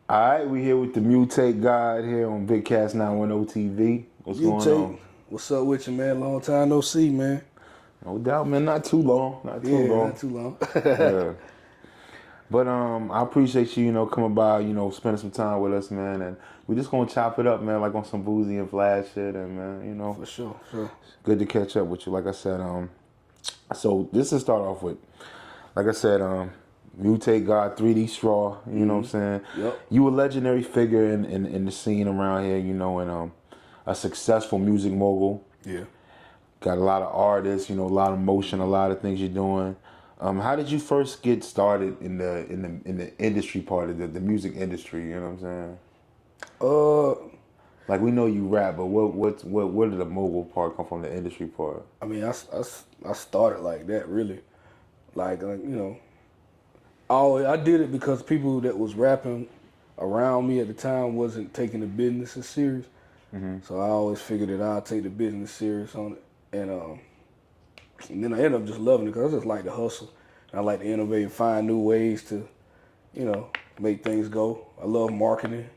All right, we here with the Mutate guy here on Big Cast 910 TV. What's going on? What's up with you, man? Long time no see, man. No doubt, man. Not too long. Not too long. Not too long. Yeah. But I appreciate you, coming by, spending some time with us, man. And we just gonna chop it up, man, like on some boozy and flash shit, and man, For sure. good to catch up with you. Like I said, so this to start off with, like I said, Mutate God, 3D Straw, you know what I'm saying? Yep. You a legendary figure in the scene around here, and a successful music mogul. Yeah. Got a lot of artists, a lot of motion, a lot of things you're doing. How did you first get started in the industry part of the music industry? You know what I'm saying? Like we know you rap, but where did the mogul part come from? The industry part. I mean, I started like that, really. Like I did it because people that was rapping around me at the time wasn't taking the business as serious. Mm-hmm. So I always figured that I'd take the business serious on it. And then I ended up just loving it because I just like to hustle. And I like to innovate and find new ways to, make things go. I love marketing.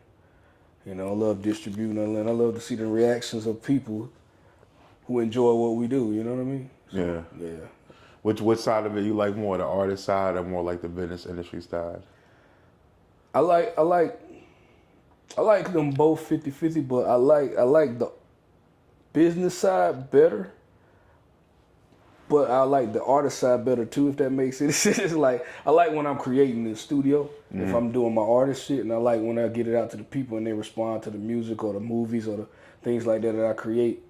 I love distributing. And I love to see the reactions of people who enjoy what we do. You know what I mean? So, yeah. Which side of it you like more, the artist side or more like the business industry side? I like them both 50-50, but I like the business side better. But I like the artist side better too, if that makes sense. It's like I like when I'm creating in the studio, if I'm doing my artist shit, and I like when I get it out to the people and they respond to the music or the movies or the things like that I create.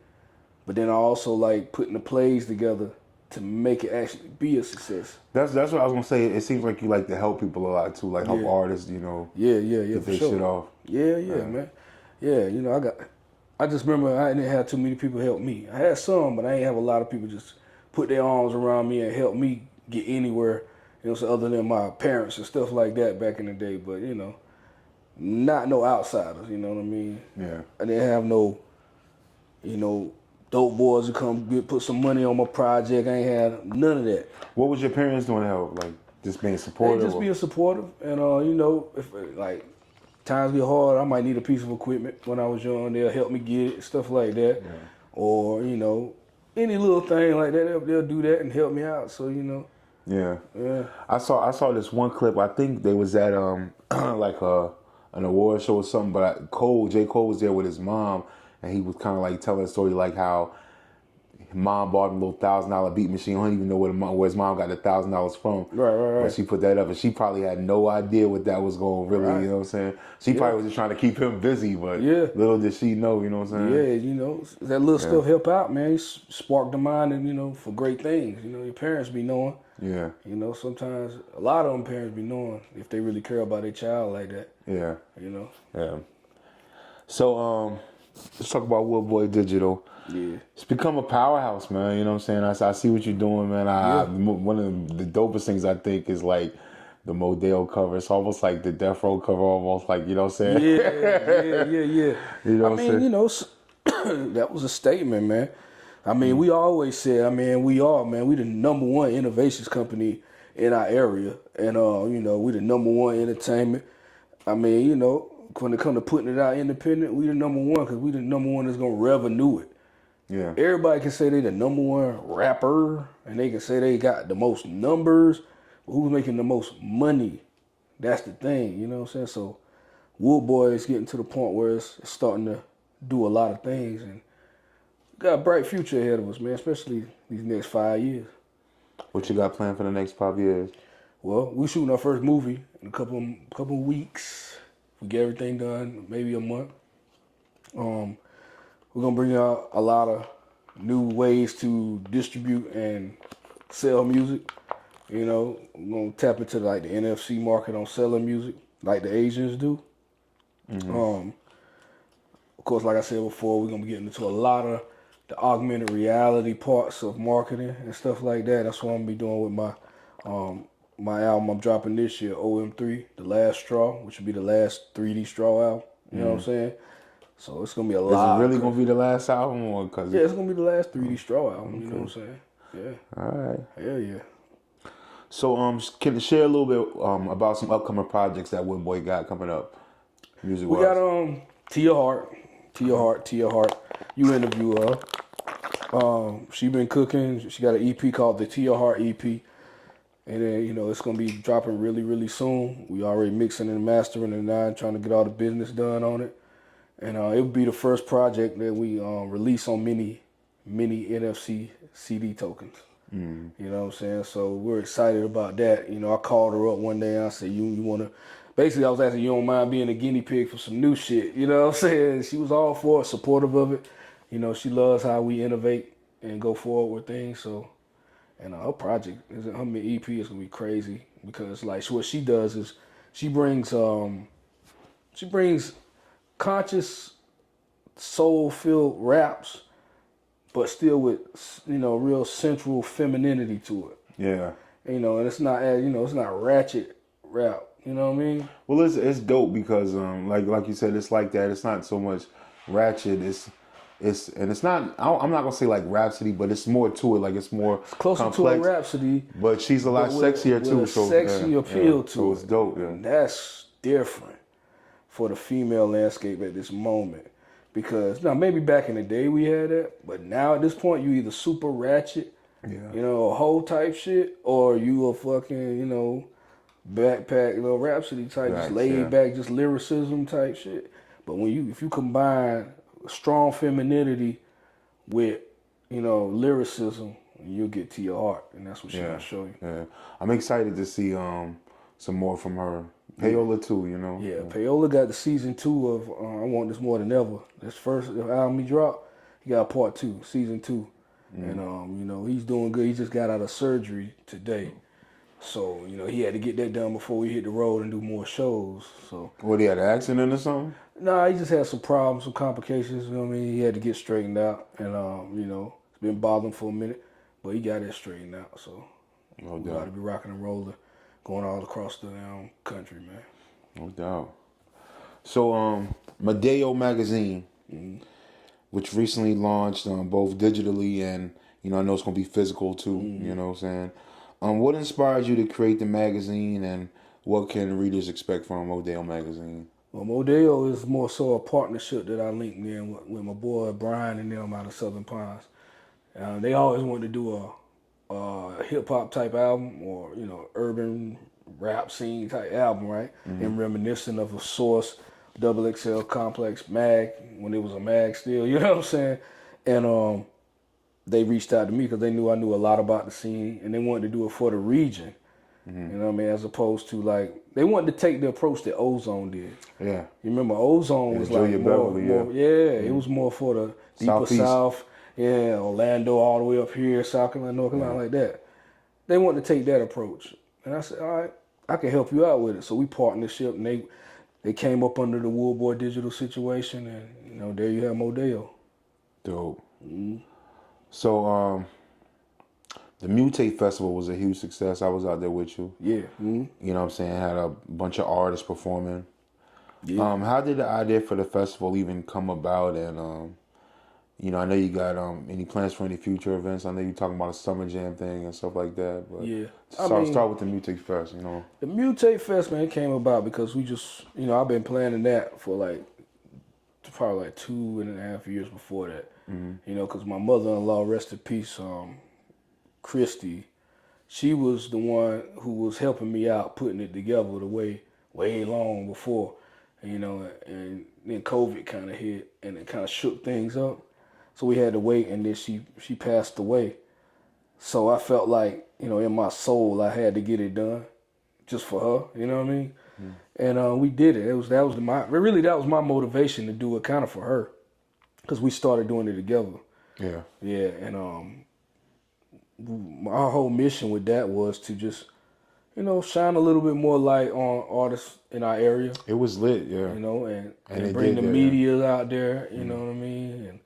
But then I also like putting the plays together to make it actually be a success. That's what I was gonna say. It seems like you like to help people a lot too, like help artists, Yeah, get for their sure. shit off. Yeah, man. Yeah, I just remember I didn't have too many people help me. I had some, but I ain't have a lot of people just put their arms around me and help me get anywhere, so other than my parents and stuff like that back in the day. But, not no outsiders, you know what I mean? Yeah. I didn't have no, dope boys to come put some money on my project. I ain't had none of that. What was your parents doing to help? Like, just being supportive? Just being supportive. And, if, like, times get hard, I might need a piece of equipment when I was young. They'll help me get it, stuff like that. Yeah. Or, any little thing like that, they'll do that and help me out. So, Yeah. Yeah. I saw this one clip. I think they was at like an award show or something. But J. Cole was there with his mom, and he was kind of like telling a story like how mom bought him a little $1,000 beat machine. I don't even know where his mom got the $1,000 from. Right. But she put that up, and she probably had no idea what that was going to really. Right. You know what I'm saying? She probably was just trying to keep him busy, but little did she know. You know what I'm saying? Yeah, that little stuff help out, man. It spark the mind, and for great things. Your parents be knowing. Yeah. Sometimes a lot of them parents be knowing if they really care about their child like that. Yeah. Yeah. So let's talk about Boy Digital. Yeah. It's become a powerhouse, man. You know what I'm saying? I see what you're doing, man. One of the dopest things I think is like the Modeyo cover. It's almost like the Death Row cover, almost like, you know what I'm saying? Yeah. You know what I'm saying? That was a statement, man. I mean, we always said, we the number one innovations company in our area. And, we the number one entertainment. When it comes to putting it out independent, we the number one because we the number one that's going to revenue it. Yeah. Everybody can say they the number one rapper, and they can say they got the most numbers, but who's making the most money? That's the thing, you know what I'm saying? So Wood Boy is getting to the point where it's starting to do a lot of things, and got a bright future ahead of us, man, especially these next 5 years. What you got planned for the next 5 years? Well, we shooting our first movie in a couple of weeks. We get everything done, maybe a month. We're going to bring out a lot of new ways to distribute and sell music. We're going to tap into like the NFC market on selling music like the Asians do. Mm-hmm. Of course, like I said before, we're going to be getting into a lot of the augmented reality parts of marketing and stuff like that. That's what I'm going to be doing with my album I'm dropping this year, OM3, The Last Straw, which will be the last 3D Straw album. You know what I'm saying? So it's going to be a lot. Is it really going to be the last album? Or cause yeah, it's going to be the last 3D Straw album. Okay. You know what I'm saying? Yeah. All right. Hell yeah. So can you share a little bit about some upcoming projects that Wood Boy got coming up? music We wise? got Tia Hart. You interview her. She been cooking. She got an EP called the Tia Hart EP. And then, it's going to be dropping really, really soon. We already mixing and mastering and now trying to get all the business done on it. And it would be the first project that we release on mini NFC CD tokens. You know what I'm saying? So we're excited about that. I called her up one day and I said, you want to... Basically, I was asking, you don't mind being a guinea pig for some new shit. You know what I'm saying? She was all for it, supportive of it. She loves how we innovate and go forward with things. So... And her project, her EP is gonna be crazy because like what she does is she brings conscious soul-filled raps, but still with real central femininity to it. Yeah. And it's not it's not ratchet rap. You know what I mean? Well, it's dope because like you said, it's like that. It's not so much ratchet. It's not. I'm not gonna say like Rhapsody, but it's more to it. Like it's more Closer complex, to a Rhapsody, but she's a lot sexier too. With a So sexy appeal to so it's dope. Yeah. And that's different for the female landscape at this moment. Because now maybe back in the day we had that, but now at this point you either super ratchet, a whole type shit, or you a fucking backpack Rhapsody type, just laid back, just lyricism type shit. But if you combine strong femininity with lyricism, you'll get to your heart, and that's what she's gonna show you. Yeah, I'm excited to see some more from her. Payola too, Yeah, Payola got the season 2 of I Want This More Than Ever. This first album he dropped, he got part 2, season 2, and he's doing good. He just got out of surgery today. So, he had to get that done before we hit the road and do more shows. So, what, he had an accident or something? Nah, he just had some problems, some complications, you know what I mean? He had to get straightened out, and, it's been bothering for a minute, but he got it straightened out, so we got to be rocking and rolling, going all across the country, man. No doubt. So, Modeyo magazine, which recently launched both digitally and, I know it's going to be physical too, you know what I'm saying? What inspired you to create the magazine, and what can readers expect from Modeyo magazine? Well, Modeyo is more so a partnership that I linked in with my boy Brian and them out of Southern Pines. They always wanted to do a hip-hop type album or, urban rap scene type album, right? And reminiscent of a Source, Double XL Complex mag, when it was a mag still, you know what I'm saying? And they reached out to me because they knew I knew a lot about the scene, and they wanted to do it for the region. You know what I mean? As opposed to they wanted to take the approach that Ozone did. Yeah. You remember Ozone was like more, it was more for the deeper South. Yeah, Orlando all the way up here, South Carolina, North Carolina, like that. They wanted to take that approach. And I said, all right, I can help you out with it. So we partnership, and they came up under the Woolboy Digital situation, and there you have Modeyo. Dope. So, the Mutate Festival was a huge success. I was out there with you. Yeah. You know what I'm saying? Had a bunch of artists performing. Yeah. How did the idea for the festival even come about? And, I know you got any plans for any future events. I know you're talking about a Summer Jam thing and stuff like that. But yeah. Start with the Mutate Fest, The Mutate Fest, man, came about because we just, I've been planning that for probably 2.5 years before that. Because my mother-in-law, rest in peace, Christy, she was the one who was helping me out putting it together way long before, and then COVID kind of hit and it kind of shook things up. So we had to wait, and then she passed away. So I felt like, in my soul, I had to get it done just for her, you know what I mean? And we did it. That was my motivation to do it kind of for her, because we started doing it together. Yeah. Yeah, and our whole mission with that was to just, shine a little bit more light on artists in our area. It was lit, yeah. And bring the media out there, you know what I mean?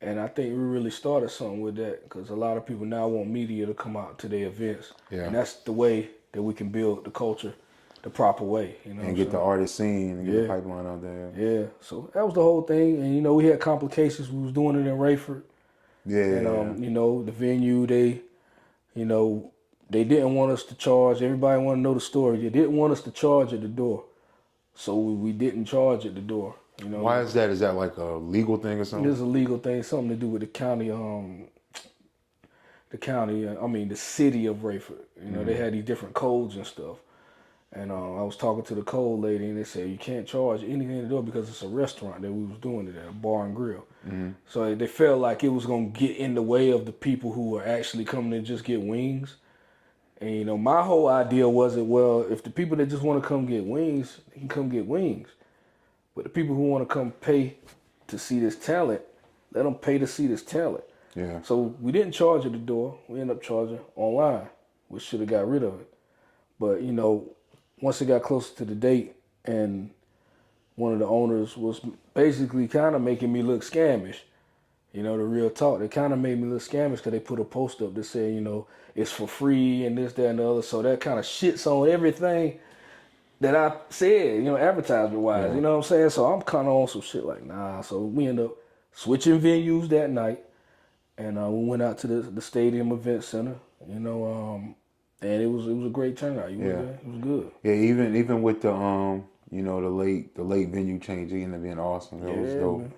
And I think we really started something with that, because a lot of people now want media to come out to their events. Yeah. And that's the way that we can build the culture the proper way, and get the artist seen and get the pipeline out there. Yeah, so that was the whole thing. And, we had complications. We was doing it in Rayford. Yeah. And, the venue, they didn't want us to charge. Everybody want to know the story. They didn't want us to charge at the door. So we didn't charge at the door. You know, Why is that? Is that like a legal thing or something? it's a legal thing, something to do with the county. The city of Rayford. You know, they had these different codes and stuff. And I was talking to the code lady, and they said you can't charge anything at the door because it's a restaurant that we was doing it at, a bar and grill. So they felt like it was gonna get in the way of the people who were actually coming to just get wings. And you know, my whole idea was that, well, if the people that just want to come get wings, they can come get wings. But the people who want to come pay to see this talent, let them pay to see this talent. Yeah. So we didn't charge at the door. We ended up charging online. We should have got rid of it. But you know, once it got closer to the date, and one of the owners was basically kind of making me look scamish. You know, the real talk. They kind of made me look scamish because they put a post up that said, you know, it's for free and this, that, and the other. So that kind of shits on everything that I said, you know, advertisement wise. Yeah. You know what I'm saying? So I'm kind of on some shit like, nah. So we end up switching venues that night, and we went out to the Stadium Event Center. You know, and it was a great turnout. It was good. Yeah, even with the you know, the late venue change, it ended up being awesome. It was dope. Man.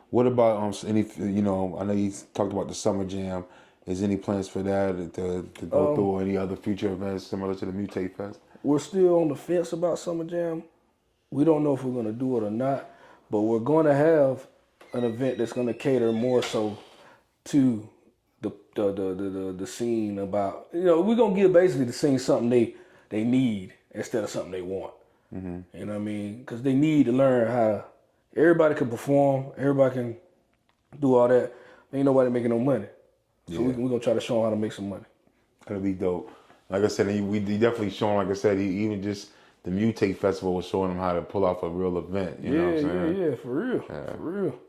What about any, you know, I know you talked about the Summer Jam. Is any plans for that to go through, or any other future events similar to the Mutate Fest? We're still on the fence about Summer Jam. We don't know if we're going to do it or not, but we're going to have an event that's going to cater more so to the scene. About, you know, we're going to give basically the scene something they need instead of something they want. You know what I mean? Because they need to learn how everybody can perform, everybody can do all that. Ain't nobody making no money. So we're going to try to show them how to make some money. That'll be dope. Like I said, we definitely showing, like I said, even just the Mutate Festival was showing them how to pull off a real event. You know what I'm saying? Yeah, for real. Yeah. For real.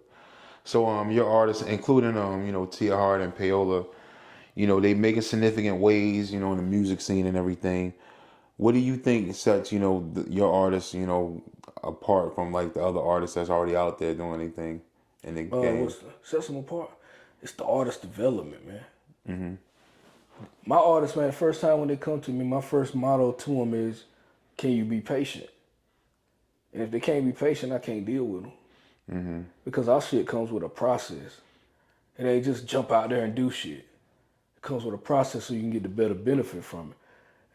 So your artists, including you know, Tia Hart and Paola, you know, they making significant waves, you know, in the music scene and everything. What do you think sets, you know, your artists, you know, apart from like the other artists that's already out there doing anything in the game? What sets them apart? It's the artist development, man. My artists, man, the first time when they come to me, my first motto to them is, can you be patient? And if they can't be patient, I can't deal with them. Because our shit comes with a process. It ain't just jump out there and do shit. It comes with a process so you can get the better benefit from it.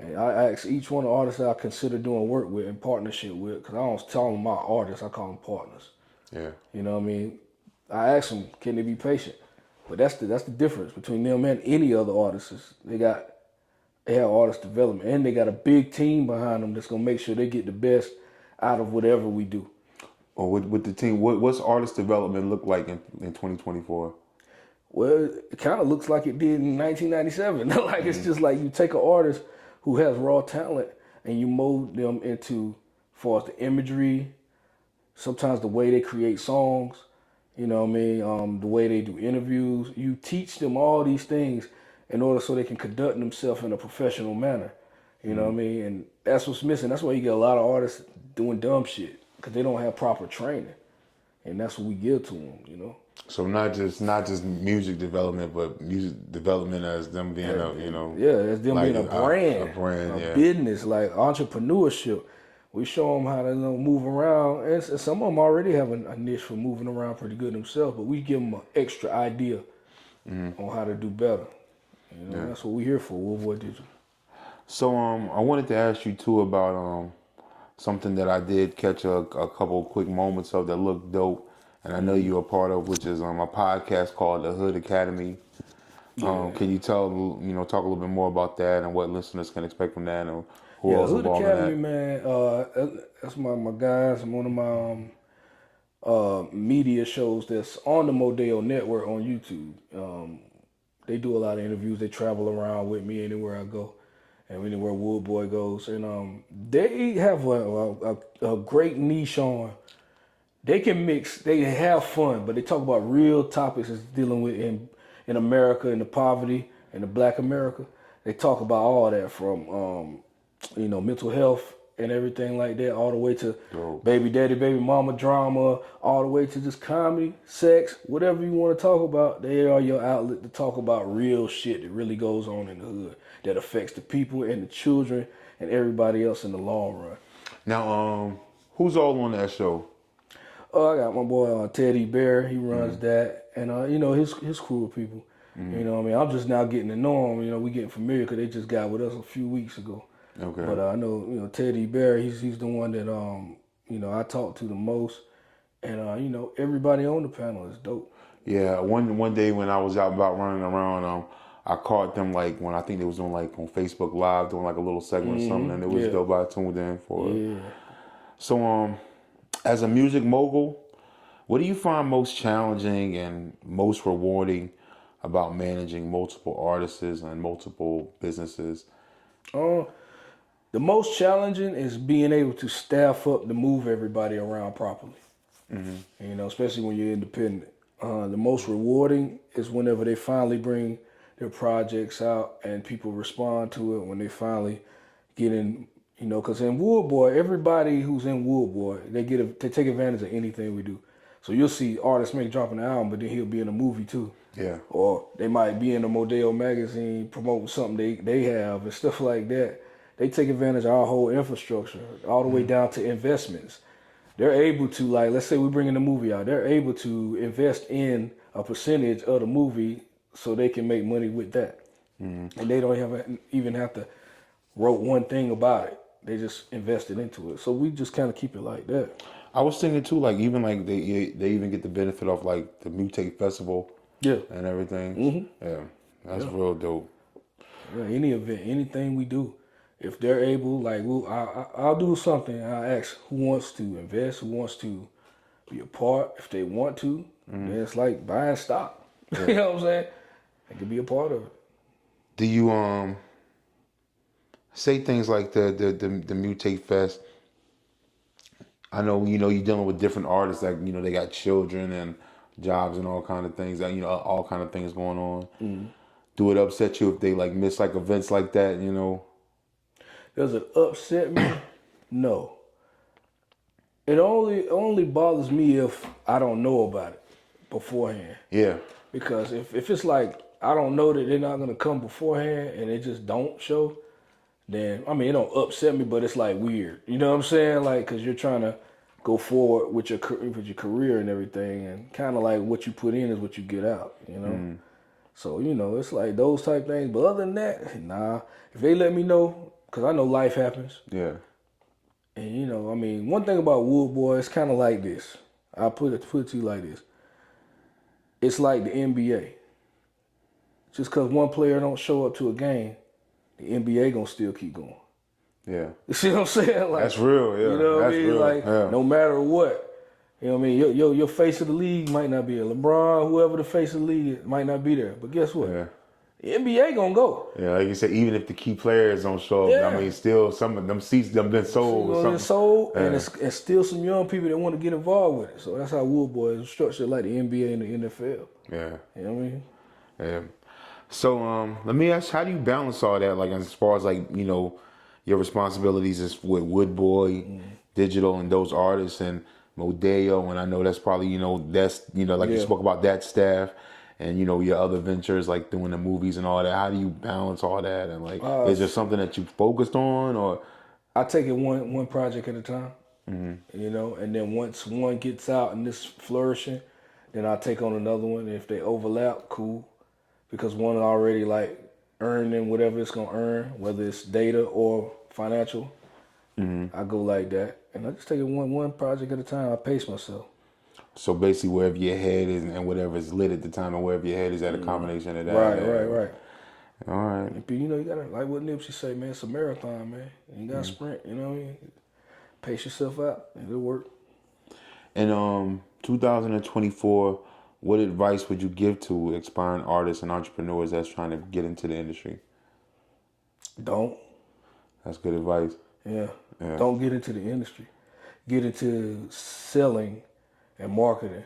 And I ask each one of the artists that I consider doing work with and partnership with, because I don't call them my artists, I call them partners. Yeah. You know what I mean? I ask them, can they be patient? But that's the difference between them and any other artists. They have artist development, and they got a big team behind them that's gonna make sure they get the best out of whatever we do. Or with the team, what's artist development look like in 2024? Well, it kind of looks like it did in 1997. Like it's just like you take an artist who has raw talent and you mold them into, as far as the imagery, sometimes the way they create songs. You know what I mean? The way they do interviews. You teach them all these things in order so they can conduct themselves in a professional manner. You know what I mean? And that's what's missing. That's why you get a lot of artists doing dumb shit, because they don't have proper training. And that's what we give to them, you know? So not just music development, but music development as them being as them like being a business, like entrepreneurship. We show them how to move around, and some of them already have a niche for moving around pretty good themselves. But we give them an extra idea on how to do better. You know, that's what we're here for. We'll avoid digital. So I wanted to ask you too about something that I did catch a couple quick moments of that looked dope, and I know you're a part of, which is a podcast called The Hood Academy. Can you talk a little bit more about that and what listeners can expect from that, and who else Hood involved Academy, in that? man. That's my guys. One of my media shows that's on the Modeyo network on YouTube. They do a lot of interviews. They travel around with me anywhere I go, and anywhere Wood Boy goes. And they have a great niche on. They can mix. They have fun, but they talk about real topics that's dealing with in America, in the poverty, in the Black America. They talk about all that from mental health and everything like that, all the way to baby daddy, baby mama drama, all the way to just comedy, sex, whatever you want to talk about. They are your outlet to talk about real shit that really goes on in the hood that affects the people and the children and everybody else in the long run. Now, Who's all on that show? Oh, I got my boy Teddy Bear. He runs that, and his crew of people. You know what I mean? I'm just now getting to know him. You know, we getting familiar because they just got with us a few weeks ago. Okay. But I know Teddy Bear. He's the one that I talk to the most, and everybody on the panel is dope. Yeah. One day when I was out about running around, I caught them like when I think they was doing like on Facebook Live doing like a little segment or something, and it was dope. I tuned in for it. Yeah. So as a music mogul, what do you find most challenging and most rewarding about managing multiple artists and multiple businesses? The most challenging is being able to staff up to move everybody around properly. Especially when you're independent. The most rewarding is whenever they finally bring their projects out and people respond to it, when they finally get in, because in Woodboy, everybody who's in Woodboy, they take advantage of anything we do. So you'll see artists dropping an album, but then he'll be in a movie too. Yeah. Or they might be in a Modeyo magazine promoting something they have and stuff like that. They take advantage of our whole infrastructure, all the way down to investments. They're able to, like, let's say we're bringing the movie out. They're able to invest in a percentage of the movie so they can make money with that. And they don't even have to wrote one thing about it. They just invested into it. So we just kind of keep it like that. I was thinking too, like even like they even get the benefit of like the Mutate festival, and everything. Yeah, that's real dope. Yeah, any event, anything we do, if they're able, like I'll do something. I ask who wants to invest, who wants to be a part. If they want to, then it's like buying stock. Yeah. You know what I'm saying? They can be a part of it. Do you say things like the Mutate Fest? I know you're dealing with different artists that they got children and jobs and all kind of things that all kind of things going on. Do it upset you if they like miss like events like that? Does it upset me? No. It only bothers me if I don't know about it beforehand. Yeah. Because if it's like I don't know that they're not gonna come beforehand and they just don't show, then it don't upset me, but it's like weird. You know what I'm saying? Like, cause you're trying to go forward with your career and everything, and kind of like what you put in is what you get out. So it's like those type things. But other than that, nah. If they let me know, cause I know life happens. Yeah. And one thing about Woodboy, it's kind of like this. I'll put it to you like this. It's like the NBA. Just cause one player don't show up to a game, the NBA gonna still keep going. Yeah. You see what I'm saying? Like, that's real, yeah. You know what that's I mean? real. Like, yeah. No matter what. You know what I mean? Your face of the league might not be a LeBron, whoever the face of the league is, might not be there. But guess what? Yeah. The NBA gonna go. Yeah, like you said, even if the key players don't show up, still some of them seats them been sold. And it's still some young people that want to get involved with it. So that's how Woodboy is structured, like the NBA and the NFL. Yeah. You know what I mean? Yeah. So let me ask, how do you balance all that? Like as far as like your responsibilities is with Woodboy, Digital, and those artists, and Modeyo, and I know that's probably that's like you spoke about that staff, and your other ventures like doing the movies and all that. How do you balance all that? And like, is there something that you focused on, or? I take it one project at a time. And then once one gets out and it's flourishing, then I'll take on another one. And if they overlap, cool. Because one already like earning whatever it's gonna earn, whether it's data or financial. I go like that, and I just take it one project at a time. I pace myself. So basically, wherever your head is and whatever is lit at the time, and wherever your head is at, a combination of that. Right. All right. And you gotta, like what Nipsey say, man. It's a marathon, man. You gotta sprint. You know what I mean? Pace yourself out, and it'll work. In 2024. What advice would you give to aspiring artists and entrepreneurs that's trying to get into the industry? Don't. That's good advice. Yeah. Don't get into the industry. Get into selling and marketing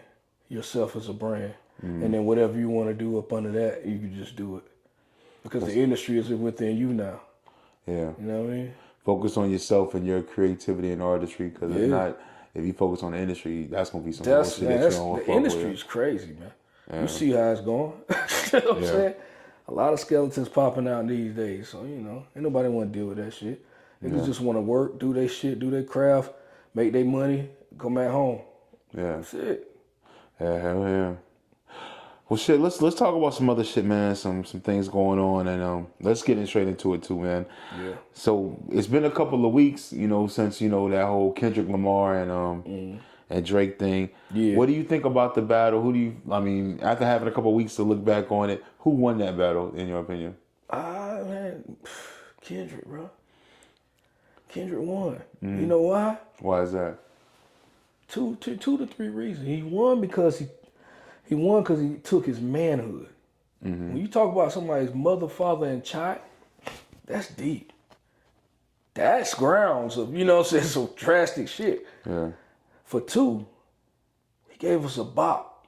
yourself as a brand. And then whatever you want to do up under that, you can just do it. Because the industry is within you now. Yeah. You know what I mean? Focus on yourself and your creativity and artistry, because if not, if you focus on the industry, that's gonna be some bullshit that you don't want to fuck with. The industry is crazy, man. Yeah. You see how it's going. You know what I'm saying? A lot of skeletons popping out these days. So, ain't nobody want to deal with that shit. Niggas just want to work, do their shit, do their craft, make their money, come back home. Yeah. That's it. Yeah, hell yeah. Well, shit. Let's talk about some other shit, man. Some things going on, and let's get straight into it too, man. Yeah. So it's been a couple of weeks, since that whole Kendrick Lamar and Drake thing. Yeah. What do you think about the battle? After having a couple of weeks to look back on it, who won that battle in your opinion? Man, Kendrick, bro. Kendrick won. You know why? Why is that? Two to three reasons. He won because he took his manhood. When you talk about somebody's mother, father, and child, that's deep. That's grounds of, some drastic shit. Yeah. For two, he gave us a bop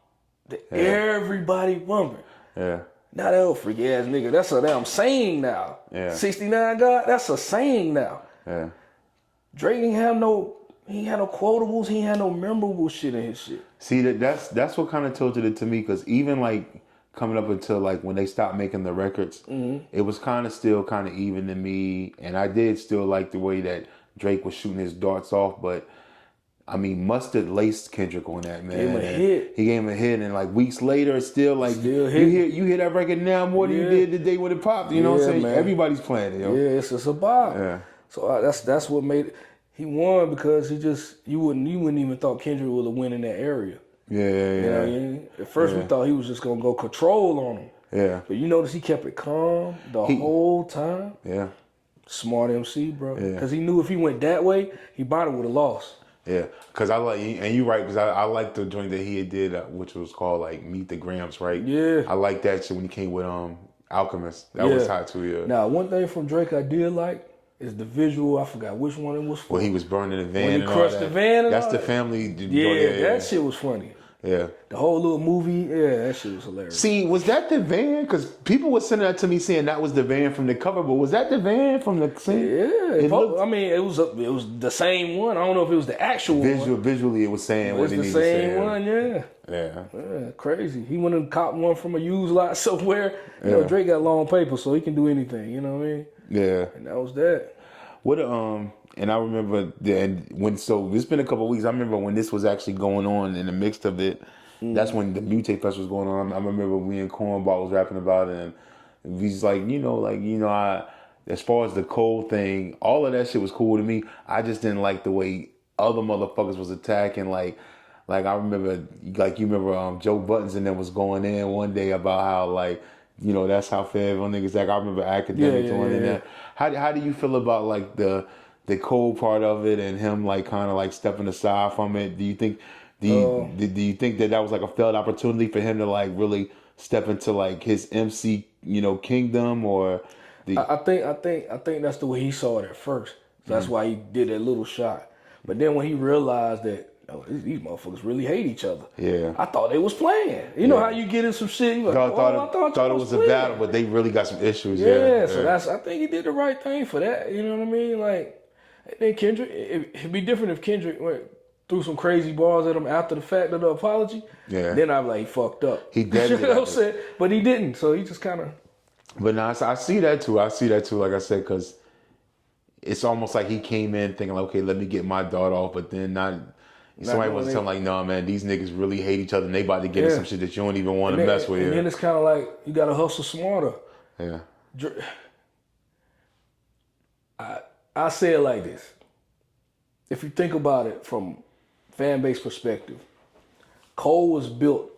that everybody remember. Yeah. Not that old freaky ass nigga. That's a damn saying now. Yeah. 69 God, that's a saying now. Yeah. Drake ain't had no quotables. He ain't had no memorable shit in his shit. See, that's what kind of tilted it to me, because even like coming up until like when they stopped making the records, it was kind of still kind of even to me, and I did still like the way that Drake was shooting his darts off, but I mean, Mustard laced Kendrick on that, man. Gave him a hit. He gave him a hit, and like weeks later, it's still like Still you hear that record now more than you did the day when it popped. You know what I'm saying? Man. Everybody's playing it, yo. Yeah, it's just a vibe. Yeah. So that's what made it. He won because you wouldn't even thought Kendrick would have win in that area. Yeah. You know what I mean? At first we thought he was just gonna go control on him. Yeah. But you notice he kept it calm the whole time. Yeah. Smart MC, bro. Yeah. Because he knew if he went that way, he probably would have lost. Yeah, because I like, and you're right, because I like the joint that he did, which was called like Meet the Grams, right? Yeah. I like that shit when he came with Alchemist. That was hot too, yeah. Now, one thing from Drake I did like is the visual. I forgot which one it was for. Well, he was burning the van When he and crushed all that. the van and That's all the that. family. That shit was funny. Yeah. The whole little movie, that shit was hilarious. See, was that the van? Because people were sending that to me saying that was the van from the cover, but was that the van from the scene? Yeah, it was the same one. I don't know if it was the actual one. Visually, it was saying what It's it the needed to say. same one, yeah. Yeah. Crazy. He went and caught one from a used lot somewhere. You know, Drake got long paper, so he can do anything. You know what I mean? Yeah. And that was that. What and I remember it's been a couple of weeks. I remember when this was actually going on in the mix of it. That's when the Mutate Fest was going on. I remember we and Cornball was rapping about it, and we just as far as the Cole thing, all of that shit was cool to me. I just didn't like the way other motherfuckers was attacking. Like I remember, you remember Joe Buttons and them was going in one day about how that's how Fayetteville niggas act. I remember Academic in that. How do you feel about like the Cole part of it and him like kind of like stepping aside from it? Do you think that was like a failed opportunity for him to like really step into like his MC kingdom, or? I think that's the way he saw it at first. So that's why he did that little shot. But then when he realized that these motherfuckers really hate each other. Yeah. I thought they was playing. You know how you get in some shit, you like, I thought it was a battle, but they really got some issues. So I think he did the right thing for that. You know what I mean? Like, then Kendrick, it'd be different if Kendrick threw some crazy bars at him after the fact of the apology. Yeah. Then I'm like, he fucked up. He did. You know what I'm saying? But he didn't. So he just kind of. But no, I see that too. Like I said, because it's almost like he came in thinking, like, okay, let me get my dart off, but then somebody was telling like, no, man, these niggas really hate each other, and they about to get in some shit that you don't even want to mess with. And then it's kind of like you got to hustle smarter. Yeah. I say it like this. If you think about it from fan base perspective, Cole was built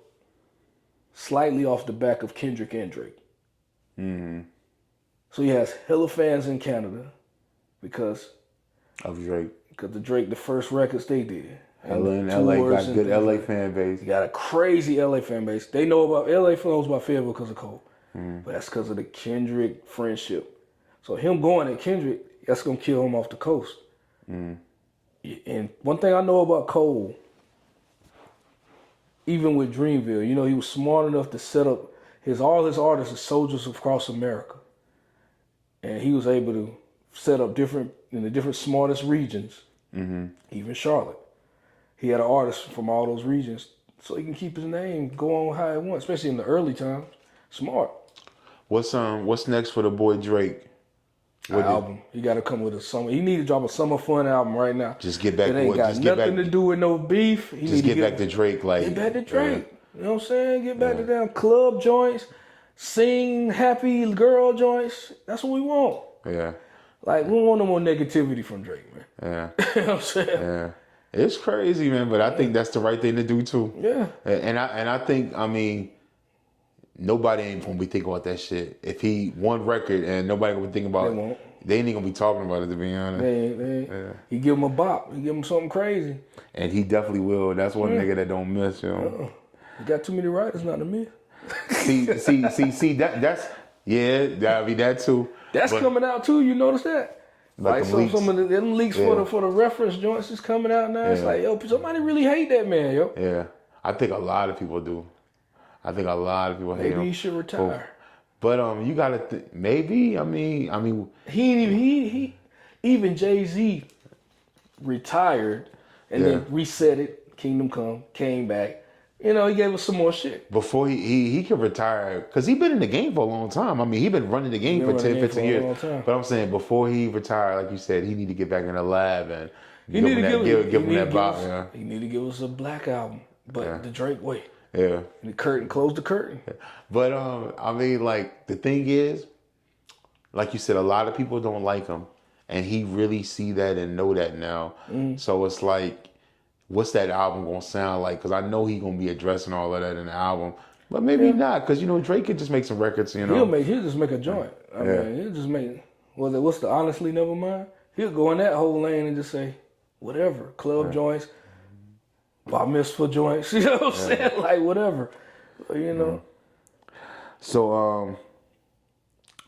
slightly off the back of Kendrick and Drake. Mm-hmm. So he has hella fans in Canada because of Drake. Because the first records they did. LA and LA got good LA fan base. You got a crazy LA fan base. They know about LA knows about Fayetteville because of Cole. But that's because of the Kendrick friendship. So him going at Kendrick, that's gonna kill him off the coast. And one thing I know about Cole, even with Dreamville, he was smart enough to set up all his artists as soldiers across America. And he was able to set up in the different smartest regions, even Charlotte. He had an artist from all those regions so he can keep his name going how it wants, especially in the early times. Smart. What's next for the boy Drake? Album. He got to come with a summer. He need to drop a summer fun album right now. Just get back. It ain't got nothing to do with no beef. He just get back to Drake. Like get back to Drake. You know what I'm saying? Get back to them club joints, sing happy girl joints. That's what we want. Yeah. Like we don't want no more negativity from Drake, man. Yeah. You know what I'm saying? Yeah. It's crazy, man, but I think that's the right thing to do too. Yeah. And I think, I mean, nobody ain't gonna be thinking about that shit. If he one record and nobody gonna be thinking about it, they ain't gonna be talking about it, to be honest. Yeah. He give him a bop. He give him something crazy. And he definitely will. That's one nigga that don't miss, you know. He got too many writers not to miss. see, that's I mean that too. That's coming out too. You notice that? Like some of them leaks for the reference joints is coming out now. It's like, yo, somebody really hate that man, yo. Yeah, I think a lot of people do. I think a lot of people hate him. Maybe he should retire. But you gotta maybe. I mean, he even Jay-Z retired and then reset it. Kingdom Come, came back. You know, he gave us some more shit. Before he could retire, because he been in the game for a long time. I mean, he been running the game for 10, 15 years. But I'm saying, before he retired, like you said, he need to get back in the lab and give him that bop. Yeah. He need to give us a black album, but the Drake way. Yeah. And the curtain, close the curtain. But, I mean, like, the thing is, like you said, a lot of people don't like him. And he really see that and know that now. So it's like, what's that album gonna sound like? Because I know he gonna be addressing all of that in the album, but maybe not. Because you know Drake could just make some records. You know, he'll just make a joint. I mean, he'll just make. What's the honestly never mind? He'll go in that whole lane and just say whatever, club joints, bar mitzvah joints. You know what I'm saying? Like whatever. You know. So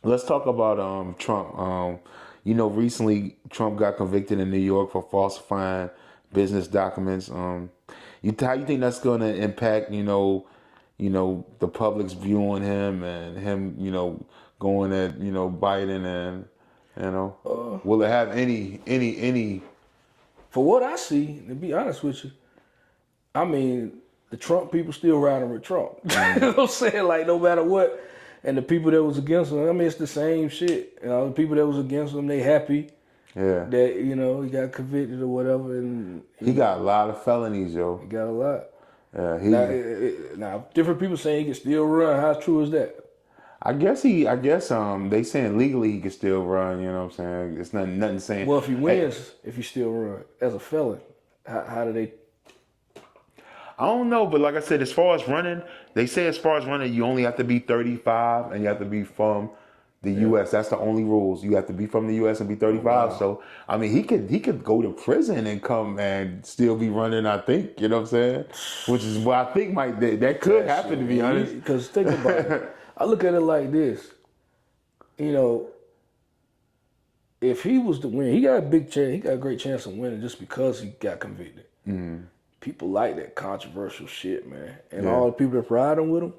let's talk about Trump. You know, recently Trump got convicted in New York for falsifying business documents. How you think that's going to impact, you know, the public's view on him and him, you know, going at, you know, Biden and, you know, will it have any? For what I see, to be honest with you, I mean, the Trump people still riding with Trump. You know what I'm saying? Like no matter what, and the people that was against him, I mean, it's the same shit. You know, the people that was against him, they happy. Yeah. That, you know, he got convicted or whatever. And he got a lot of felonies, yo. He got a lot. Yeah. Now, different people saying he can still run. How true is that? I guess they saying legally he can still run, you know what I'm saying? It's nothing saying. Well, if he wins, if he still run as a felon, how do they? I don't know, but like I said, as far as running, they say you only have to be 35 and you have to be from the U.S. That's the only rules. You have to be from the U.S. and be 35. Wow. So, I mean, he could go to prison and come and still be running, I think. You know what I'm saying? Which is what I think that could happen, to be honest. Because think about it. I look at it like this. You know, if he was to win, he got a big chance. He got a great chance of winning just because he got convicted. People like that controversial shit, man. And all the people that's riding with him,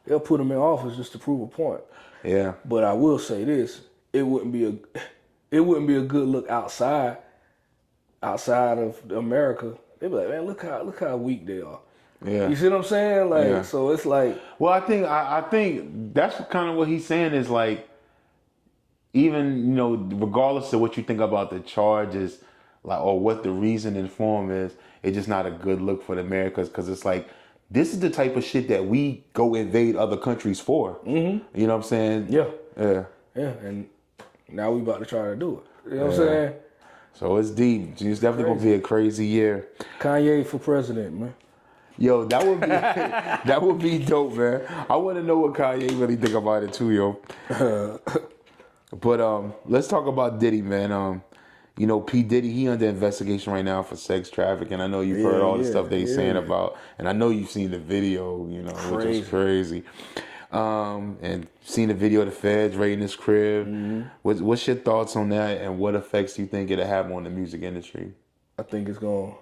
they'll put him in office just to prove a point. Yeah. But I will say this: it wouldn't be a good look outside of America. They'd be like, man, look how weak they are. Yeah. You see what I'm saying? Like, so it's like. Well, I think that's kind of what he's saying is like, even, you know, regardless of what you think about the charges, like, or what the reasoning for him is, it's just not a good look for the Americas, because it's like, this is the type of shit that we go invade other countries for. Mm-hmm. You know what I'm saying? Yeah. Yeah. Yeah, and now we about to try to do it. You know what I'm saying? So it's deep. It's definitely going to be a crazy year. Kanye for president, man. Yo, that would be dope, man. I want to know what Kanye really think about it too, yo. But let's talk about Diddy, man. You know, P. Diddy, he under investigation right now for sex trafficking. I know you've heard all the stuff they saying about, and I know you've seen the video, you know, which is crazy. And seen the video of the feds raiding his crib. Mm-hmm. What's your thoughts on that, and what effects do you think it'll have on the music industry? I think it's going to...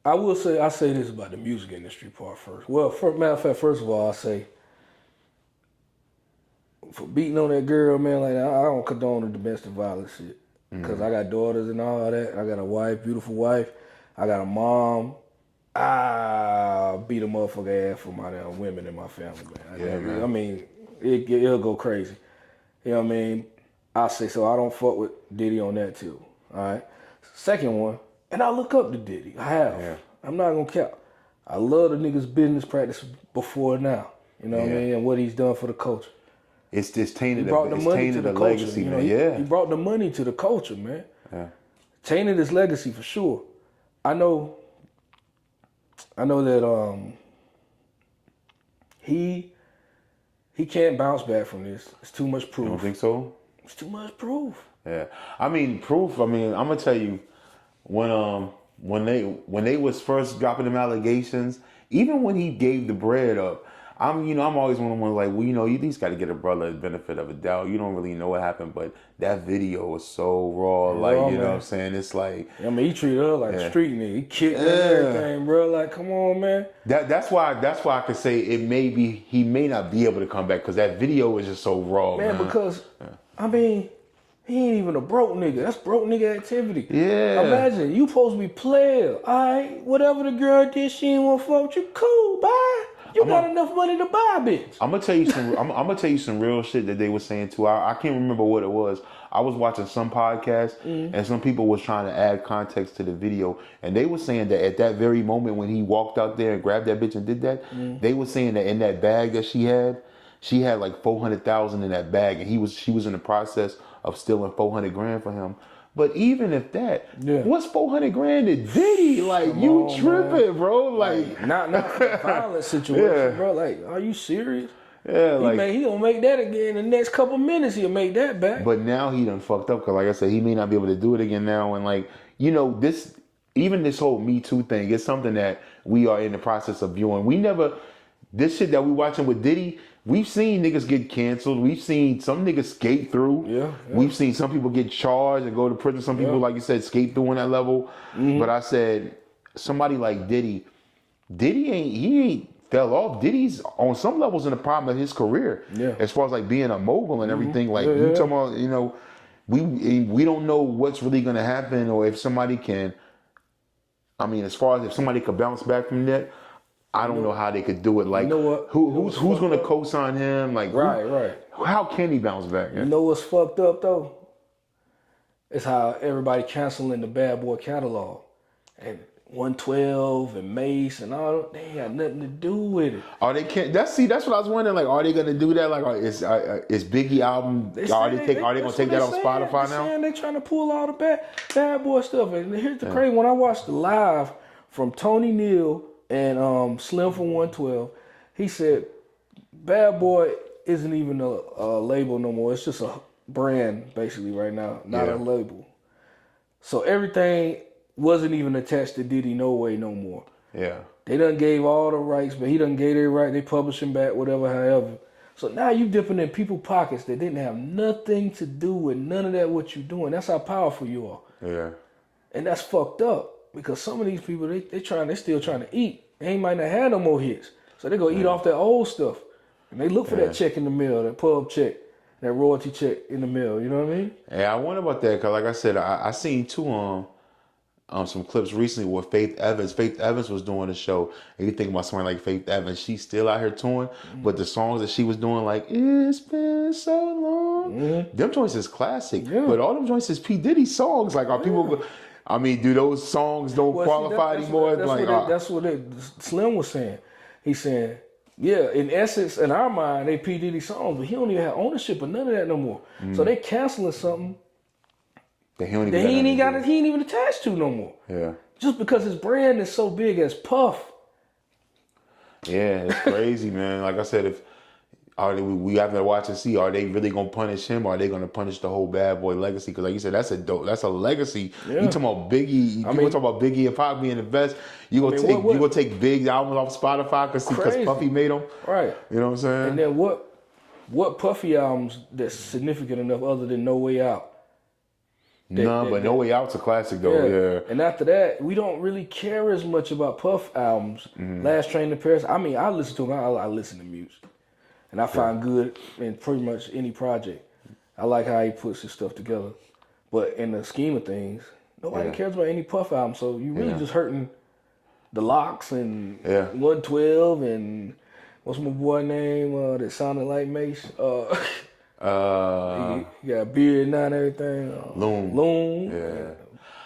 I say this about the music industry part first. Well, matter of fact, first of all, I say, for beating on that girl, man, like I don't condone the domestic violence shit. Because I got daughters and all that. I got a wife, beautiful wife. I got a mom. I beat a motherfucker ass for my damn women in my family, man. I mean, it'll go crazy. You know what I mean? I say so. I don't fuck with Diddy on that too. All right. Second one, and I look up to Diddy. I have. Yeah. I'm not gonna cap. I love the nigga's business practice before now. You know what I mean? And what he's done for the culture. It's just tainted. He brought the money to the culture, legacy, you know, man. He brought the money to the culture, man. Yeah. Tainted his legacy for sure. I know that he can't bounce back from this. It's too much proof. You don't think so? It's too much proof. Yeah. I mean, proof. I mean, I'm gonna tell you, when they was first dropping them allegations, even when he gave the bread up, I'm always one of the ones like, well, you at least got to get a brother the benefit of a doubt. You don't really know what happened, but that video was so raw, like, you know what I'm saying? It's like, I mean, he treated her like a street nigga. He kicked her and everything, bro. Like, come on, man. That's why I could say he may not be able to come back because that video is just so raw, man. Because I mean, he ain't even a broke nigga. That's broke nigga activity. Yeah. Imagine, you supposed to be player. All right, whatever the girl did, she ain't want to fuck with you. Cool, bye. You got enough money to buy a bitch. I'm gonna tell you some. I'm gonna tell you some real shit that they were saying too. I can't remember what it was. I was watching some podcast and some people was trying to add context to the video, and they were saying that at that very moment when he walked out there and grabbed that bitch and did that, they were saying that in that bag that she had like $400,000 in that bag, and she was in the process of stealing $400,000 for him. But even if that, what's $400,000 to Diddy? Like, come you on, tripping, man. Bro? Like, not a violent situation, bro. Like, are you serious? Yeah, he gonna make that again in the next couple minutes. He'll make that back. But now he done fucked up because, like I said, he may not be able to do it again now. And this whole Me Too thing is something that we are in the process of viewing. This shit that we watching with Diddy. We've seen niggas get canceled. We've seen some niggas skate through. Yeah. We've seen some people get charged and go to prison. Some people, like you said, skate through on that level. But I said, somebody like Diddy ain't fell off. Diddy's on some levels in the prime of his career. Yeah. As far as like being a mogul and everything. Like you talking about, we don't know what's really gonna happen or if somebody can. I mean, as far as if somebody could bounce back from that. I don't know how they could do it. Like, you know what? Who's going to co-sign him? Like, right. How can he bounce back? You know what's fucked up though? It's how everybody canceling the Bad Boy catalog and 112 and Mace and all. They ain't got nothing to do with it. Oh, they can't. That's what I was wondering. Like, are they going to do that? Like, is Biggie album? Are they going to take that on Spotify now? They're trying to pull all the bad boy stuff. And here's the crazy. When I watched the live from Tony Neal and Slim from 112, he said Bad Boy isn't even a label no more. It's just a brand basically right now, not a label. So everything wasn't even attached to Diddy no way no more. Yeah. They done gave all the rights, but he done gave their right. They publish him back, whatever, however. So now you dipping in people's pockets that didn't have nothing to do with none of that what you doing. That's how powerful you are. Yeah. And that's fucked up. Because some of they still trying to eat. They might not have no more hits. So they go eat off that old stuff. And they look for that check in the mail, that pub check, that royalty check in the mail. You know what I mean? Yeah, I wonder about that. Because like I said, I seen too some clips recently with Faith Evans. Faith Evans was doing a show. And you think about somebody like Faith Evans, she's still out here touring. But the songs that she was doing, like, it's been so long. Them joints is classic. Yeah. But all them joints is P. Diddy songs. Like, are people... I mean, do those songs don't qualify anymore? That's what Slim was saying. He's saying, yeah, in essence, in our mind, they P. Diddy songs, but he don't even have ownership of none of that no more. So they canceling something that he ain't even attached to no more. Yeah. Just because his brand is so big as Puff. Yeah, it's crazy, man. Like I said, we have to watch and see. Are they really gonna punish him? Or are they gonna punish the whole Bad Boy legacy? Because like you said, that's a legacy. Yeah. You talking about Biggie? You talking about Biggie and Pop being the best? You gonna take big albums off Spotify because Puffy made them? Right. You know what I'm saying? And then what Puffy albums that's significant enough other than No Way Out? No Way Out's a classic though. Yeah. And after that, we don't really care as much about Puff albums. Last Train to Paris. I mean, I listen to them. I listen to music. And I find good in pretty much any project. I like how he puts his stuff together. But in the scheme of things, nobody cares about any Puff album. So you really just hurting the Locks and 112 and what's my boy name that sounded like Mace? He got a beard now and everything. Loon. Yeah.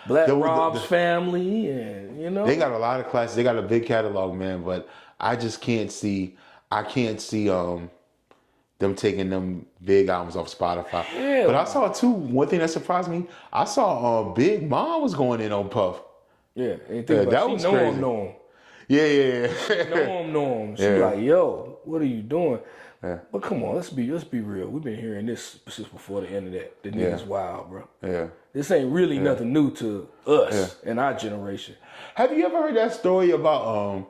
Black Rob's family, and you know they got a lot of classics. They got a big catalog, man. But I just can't see. I can't see them taking them big albums off Spotify. Yeah. But I saw too. One thing that surprised me. I saw Big Mom was going in on Puff. Yeah, that was crazy. Know him. Yeah. Know him. She like, yo, what are you doing? Yeah. But come on, let's be real. We've been hearing this since before the internet. The nigga's wild, bro. Yeah. This ain't really nothing new to us and our generation. Have you ever heard that story about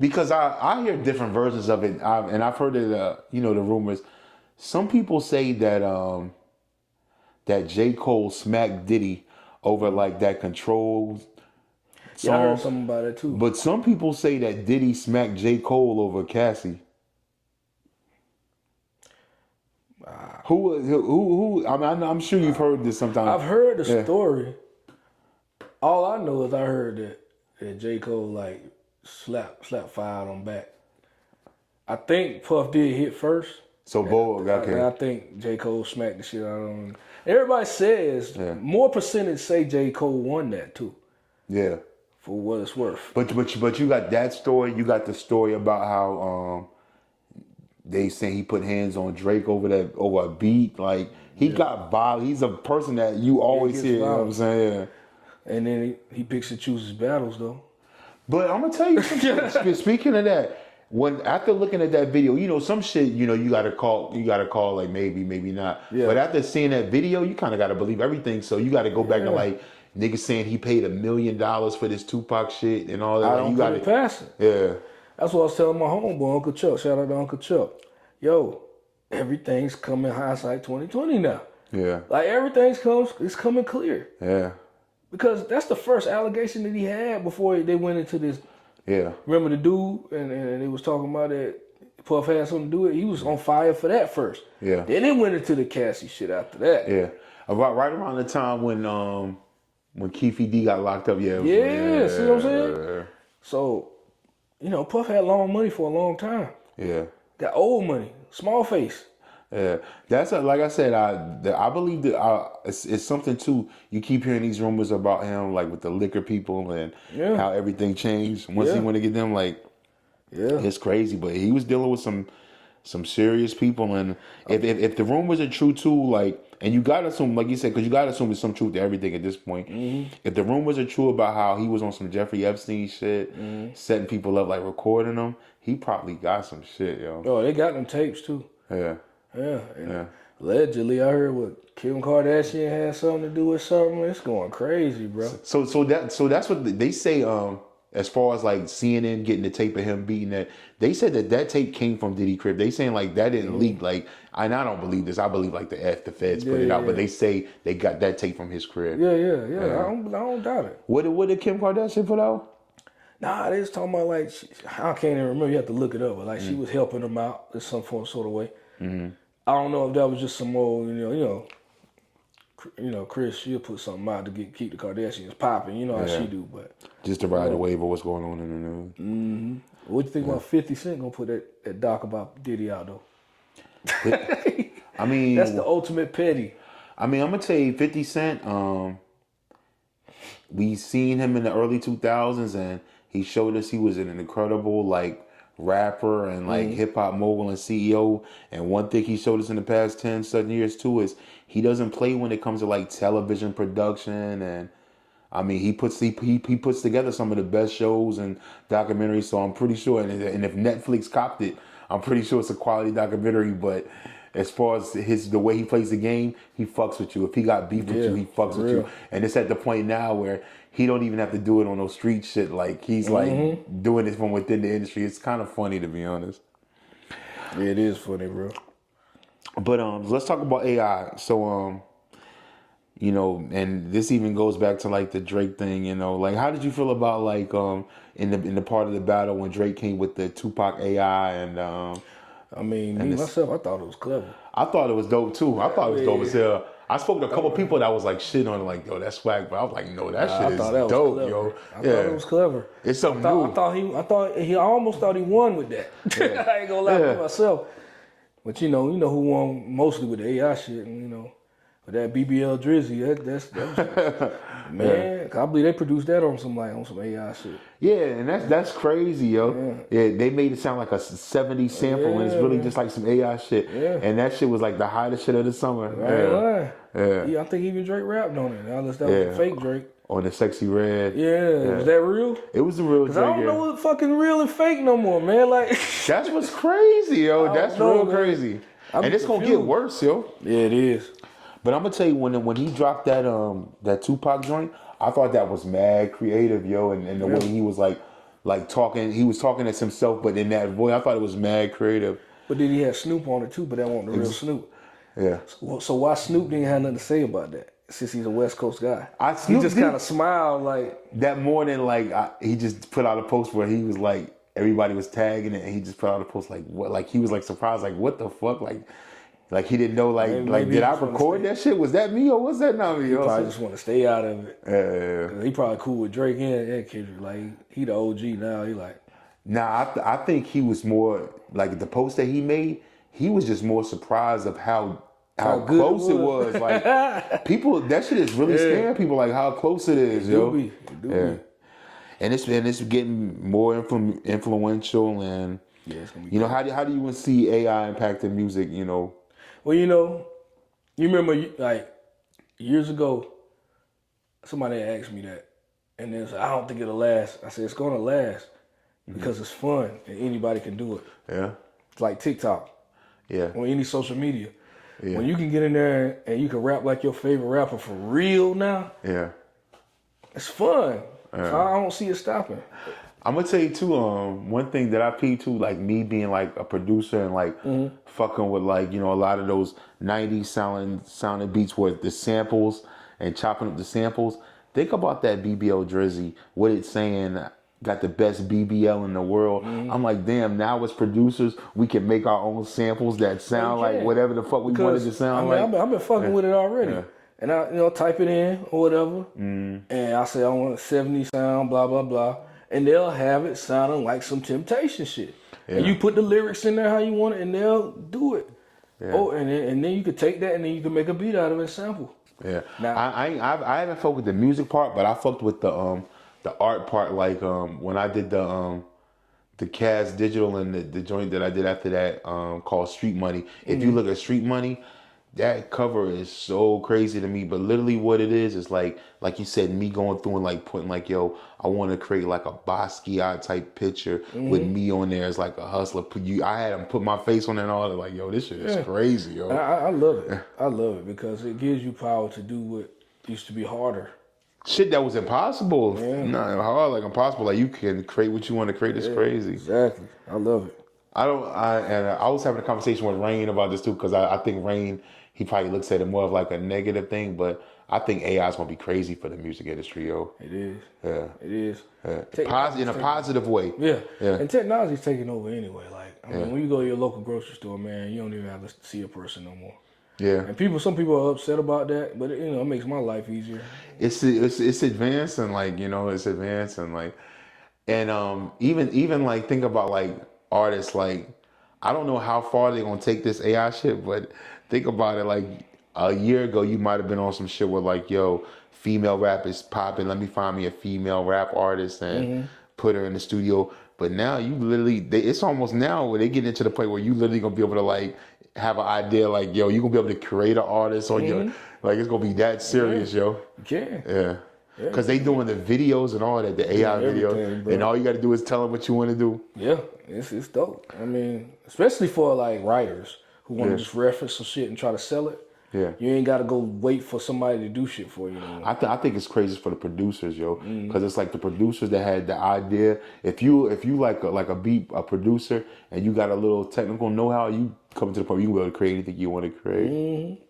because I hear different versions of it, and I've heard it. The rumors. Some people say that that J. Cole smacked Diddy over like that Control song. Yeah, I heard something about it too. But some people say that Diddy smacked J. Cole over Cassie. Who? I mean, I'm sure you've heard this sometime. I've heard the story. All I know is I heard that J. Cole like slapped fired on back. I think Puff did hit first. So Bo got I think J. Cole smacked the shit out of him. Everybody says more percentage say J. Cole won that too. Yeah. For what it's worth. But you got that story. You got the story about how they say he put hands on Drake over a beat. Like he got violent. He's a person that you always hear. You know what I'm saying? Yeah. And then he picks and chooses battles though. But I'm gonna tell you something. Speaking of that, after looking at that video, some shit, you gotta call like maybe not. Yeah. But after seeing that video, you kind of gotta believe everything. So you gotta go back to like niggas saying he paid $1 million for this Tupac shit and all that. I don't put it past it. Yeah. That's what I was telling my homeboy, Uncle Chuck. Shout out to Uncle Chuck. Yo, everything's coming hindsight 2020 now. Yeah. Like everything's coming clear. Yeah. Because that's the first allegation that he had before they went into this. Yeah. Remember the dude and they was talking about that Puff had something to do with it? He was on fire for that first. Yeah. Then it went into the Cassie shit after that. Yeah. About right around the time when Keefe D got locked up. Yeah. Yeah. See what I'm saying? So, Puff had long money for a long time. Yeah. Got old money, small face. Yeah, that's like I said. I believe that it's something too. You keep hearing these rumors about him, like with the liquor people and how everything changed once he went to get them. Like, it's crazy. But he was dealing with some serious people, and if the rumors are true too, like, and you gotta assume, like you said, because you gotta assume there's some truth to everything at this point. Mm-hmm. If the rumors are true about how he was on some Jeffrey Epstein shit, setting people up, like recording them, he probably got some shit, yo. Oh, they got them tapes too. Yeah. Yeah. Allegedly, I heard what Kim Kardashian had something to do with something. It's going crazy, bro. So that's what they say. As far as like CNN getting the tape of him beating that, they said that tape came from Diddy crib. They saying like that didn't leak. Like, and I don't believe this. I believe like the feds put it out, but they say they got that tape from his crib. Yeah. I don't doubt it. What did Kim Kardashian put out? Nah, they was talking about like I can't even remember. You have to look it up. But like she was helping him out in some sort of way. Mm-hmm. I don't know if that was just some old, Chris, she'll put something out to keep the Kardashians popping. How she do, but just to ride the wave of what's going on in the news. Mm-hmm. What do you think about 50 Cent gonna put that doc about Diddy out though? I mean, that's the ultimate petty. I mean, I'm gonna tell you, 50 Cent. We seen him in the early 2000s, and he showed us he was an incredible rapper and hip hop mogul and CEO. And one thing he showed us in the past 10 7 years too is he doesn't play when it comes to television production. And I mean, he puts together some of the best shows and documentaries. So I'm pretty sure, and if Netflix copped it, I'm pretty sure it's a quality documentary. But as far as the way he plays the game, he fucks with you. If he got beef with you, he fucks with you. And it's at the point now where he don't even have to do it on no street shit. Like he's doing it from within the industry. It's kind of funny, to be honest. Yeah, it is funny, bro. But let's talk about AI. So and this even goes back to the Drake thing. How did you feel about in the part of the battle when Drake came with the Tupac AI and I mean, myself, I thought it was clever. I thought it was dope too. I thought it was dope as hell. I spoke to a couple people that was shit on it, yo, that's swag. But I was like, no, that shit is dope, yo. I thought it was clever. It's something new. I almost thought he won with that. Yeah. I ain't gonna lie to myself. But you know who won mostly with the AI shit, and with that BBL Drizzy, man. I believe they produced that on some AI shit. Yeah, and that's crazy, yo. Yeah. They made it sound like a 70s sample, and it's really just like some AI shit. Yeah. And that shit was like the hottest shit of the summer. Yeah, I think even Drake rapped on it. Unless that was fake Drake. On the Sexy Red. Yeah, was that real? It was the real Drake. I don't know what fucking real and fake no more, man. Like that's what's crazy, yo. That's real crazy. And it's gonna get worse, yo. Yeah, it is. But I'm gonna tell you, when he dropped that Tupac joint, I thought that was mad creative, yo, and the way he was like talking, he was talking as himself, but in that voice, I thought it was mad creative. But then he had Snoop on it too, but that wasn't the real Snoop. Yeah. So why Snoop didn't have nothing to say about that? Since he's a West Coast guy, he just kind of smiled like that more than he just put out a post where he was like everybody was tagging it, and he just put out a post like what, like he was like surprised, like what the fuck, like he didn't know, like did I record that shit? Was that me or was that not me? He probably just want to stay out of it. Yeah. He probably cool with Drake and Kendrick. Like he the OG now. He like. Nah, I think he was more like the post that he made. He was just more surprised of how close it was. Like people, that shit is really scaring people. Like how close it is, yo. It do be. And it's getting more influential, and it's gonna be you know, how do you see AI impacting music? You know. Well, you remember like years ago, somebody asked me that, and they said, I don't think it'll last. I said it's gonna last because it's fun and anybody can do it. Yeah. It's like TikTok. Yeah. Or any social media. Yeah. When you can get in there and you can rap like your favorite rapper for real now. Yeah. It's fun. So I don't see it stopping. I'm gonna tell you too, one thing that I peeped to, like me being like a producer and like fucking with like, a lot of those 90s sounding beats with the samples and chopping up the samples. Think about that BBL Drizzy, what it's saying, got the best BBL in the world. I'm like, damn, now as producers, we can make our own samples that sound like whatever the fuck we wanted to sound like. I've been fucking with it already. Yeah. And I, type it in or whatever, and I say I want a 70 sound, blah, blah, blah. And they'll have it sounding like some Temptation shit. Yeah. And you put the lyrics in there how you want it, and they'll do it. Yeah. Oh, and then you could take that, and then you can make a beat out of it and sample. Yeah. Now I haven't fucked with the music part, but I fucked with the art part. Like when I did the Cast Digital and the joint that I did after that called Street Money. If you look at Street Money, that cover is so crazy to me, but literally what it is like you said, me going through and like putting like, yo, I want to create like a Basquiat type picture with me on there as like a hustler. I had him put my face on it and all that. Like, yo, this shit is crazy, yo. I love it. I love it because it gives you power to do what used to be harder. Shit that was impossible. Not hard, like impossible. Like you can create what you want to create. It's crazy. Exactly. I love it. I was having a conversation with Rain about this too, because I think Rain, he probably looks at it more of like a negative thing, but I think AI is gonna be crazy for the music industry, yo. It is. Yeah. It is. Yeah. In a positive way. Yeah. And technology's taking over anyway. Like, I mean, when you go to your local grocery store, man, you don't even have to see a person no more. Yeah. And some people are upset about that, but it makes my life easier. It's advancing, like, it's advancing, like, and even like think about like artists, like, I don't know how far they're gonna take this AI shit, but think about it, like a year ago you might have been on some shit where like, yo, female rap is popping, let me find me a female rap artist and put her in the studio. But now you literally, it's almost now where they get into the point where you literally gonna be able to like have an idea like, yo, you gonna be able to create an artist or your, like it's gonna be that serious, yo. You can. Yeah. Because they doing the videos and all that, the AI videos, and all you got to do is tell them what you want to do. Yeah, it's dope. I mean, especially for like writers who want to just reference some shit and try to sell it. Yeah, you ain't got to go wait for somebody to do shit for you. I think it's crazy for the producers, yo, because it's like the producers that had the idea. If you like a producer and you got a little technical know-how, you come to the point where you will be able to create anything you want to create.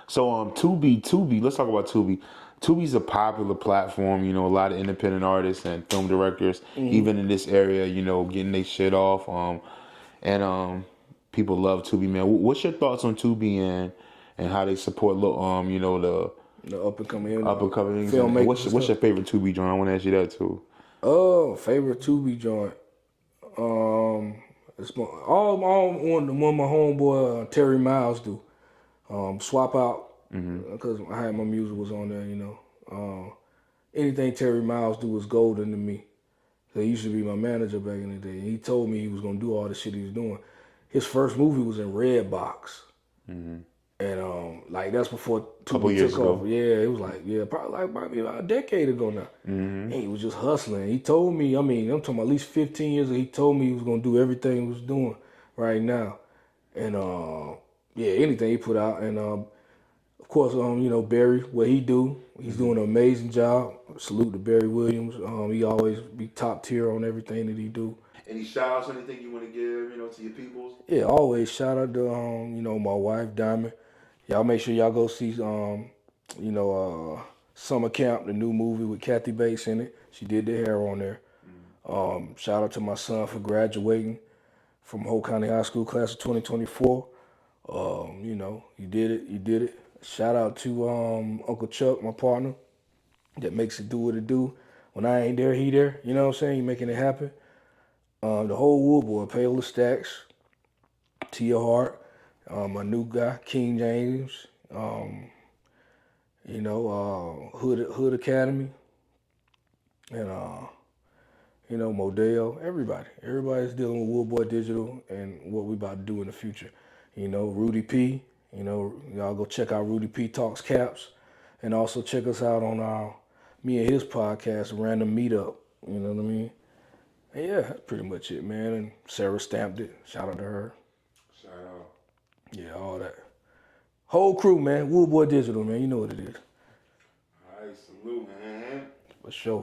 So Tubi, let's talk about Tubi. Tubi's a popular platform, a lot of independent artists and film directors, even in this area, getting their shit off. And people love Tubi, man. What's your thoughts on Tubi and how they support, the up and coming filmmakers? What's your favorite Tubi joint? I want to ask you that too. Oh, favorite Tubi joint. It's all one of my homeboy Terry Miles do. Swap out because I had my music was on there. Anything Terry Miles do was golden to me. So he used to be my manager back in the day. He told me he was gonna do all the shit he was doing. His first movie was in Redbox. And like that's before Tupac took off. Yeah, it was like probably about a decade ago now. And he was just hustling. He told me, I'm talking about at least 15 years ago, he told me he was gonna do everything he was doing right now. And anything he put out. And of course, Barry, what he do, he's doing an amazing job. Salute to Barry Williams. He always be top tier on everything that he do. Any shout outs, anything you want to give, to your peoples? Yeah, always shout out to my wife Diamond. Y'all make sure y'all go see Summer Camp, the new movie with Kathy Bates in it. She did the hair on there. Shout out to my son for graduating from Hope County High School class of 2024. You did it. Shout out to Uncle Chuck, my partner, that makes it do what it do. When I ain't there, he there. You know what I'm saying? He making it happen. The whole Woodboy, Payola Stacks, Tia Hart, my new guy, King James, Hood Academy, and Modeyo, everybody. Everybody's dealing with Woodboy Digital and what we about to do in the future. Rudy P, y'all go check out Rudy P Talks Caps, and also check us out on me and his podcast, Random Meetup. You know what I mean? And yeah, that's pretty much it, man. And Sarah stamped it. Shout out to her. Shout out. Yeah, all that. Whole crew, man. Woodboy Digital, man. You know what it is. All right, salute, man. For sure.